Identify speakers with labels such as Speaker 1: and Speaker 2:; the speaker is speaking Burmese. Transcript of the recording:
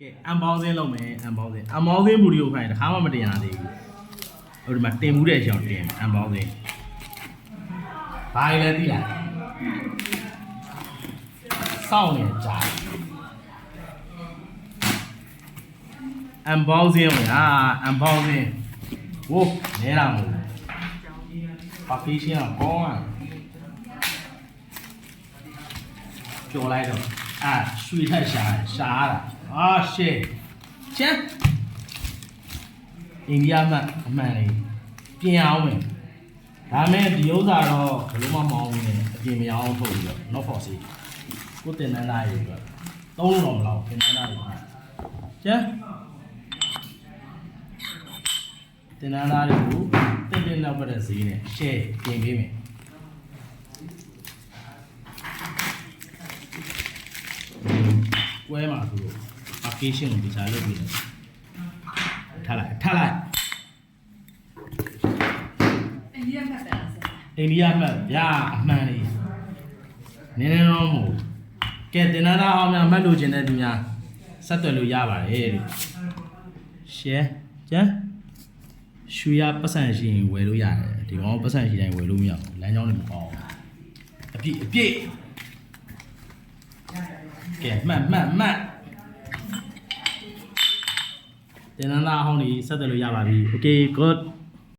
Speaker 1: ကဲအန်ပေါင်းစင်းလုပ်မယ်အန်ပေါင်းစင်းဘူဒီကိုခိုင်းတခါမှမတင်ရသေးဘူးဟိုဒီမှာတင်မှုတဲ့အကြောင်းတင်အန်ပေါင်းစင်းဘာလဲသိလားစောင့်နေကြအန်ပေါင်းစင်းဝင်အန်ပေါင်းစင်းဟိုနဲလာမို့ပါဖီရှင်းကောင်းอ่ะကြော်လိုက်တော့ရွှေထက်ရှာရတာရှေ့ချမ်းအိန္ဒိယမှအမှန်လေးပြင်အောင်မယ်ဒါမဲ့ဒီဥစ္စာတော့ဘယ်လိုမှမအောင်ဘူးနဲ့အပြင်မအောင်ထုတ်ပြီးတော့ not for sale ကိုတင်နန်းသားရေးအတွက်သုံးလို့တော့မလောက်တင်နန်းသားရေးချမ်းတင်နန်းသားတွေကိုတင်နောက်ပတ်တဲ့ဈေးနဲ့ share ပြင်ပေးမယ်ကွဲမှာဆိုလို့ application ကိုဒီစားလုပ်ပြီးတယ်ထားလိုက်
Speaker 2: အိန္ဒိယမှတ်တယ်ဆရာ
Speaker 1: အိန္ဒိယမှတ်ဗျာအမှန်လေးနည်းနည်းတော့မဟုတ်ကဲတင်နာသားအောင်များမှတ်လို့ခြင်းတဲ့သူများဆက်သွယ်လို့ရပါတယ်လို့ share ကျန်ရွှေရပတ်စံရှိရင်ဝယ်လို့ရတယ်ဒီကောင်ပတ်စံရှိတိုင်းဝယ်လို့မရဘူးလမ်းကြောင်းတွေမကောင်းအပြည့်ကဲမှတ်တင်နန်းသားအဟောင်းကြီးဆက်သွယ်လို့ရပါပြီ okay good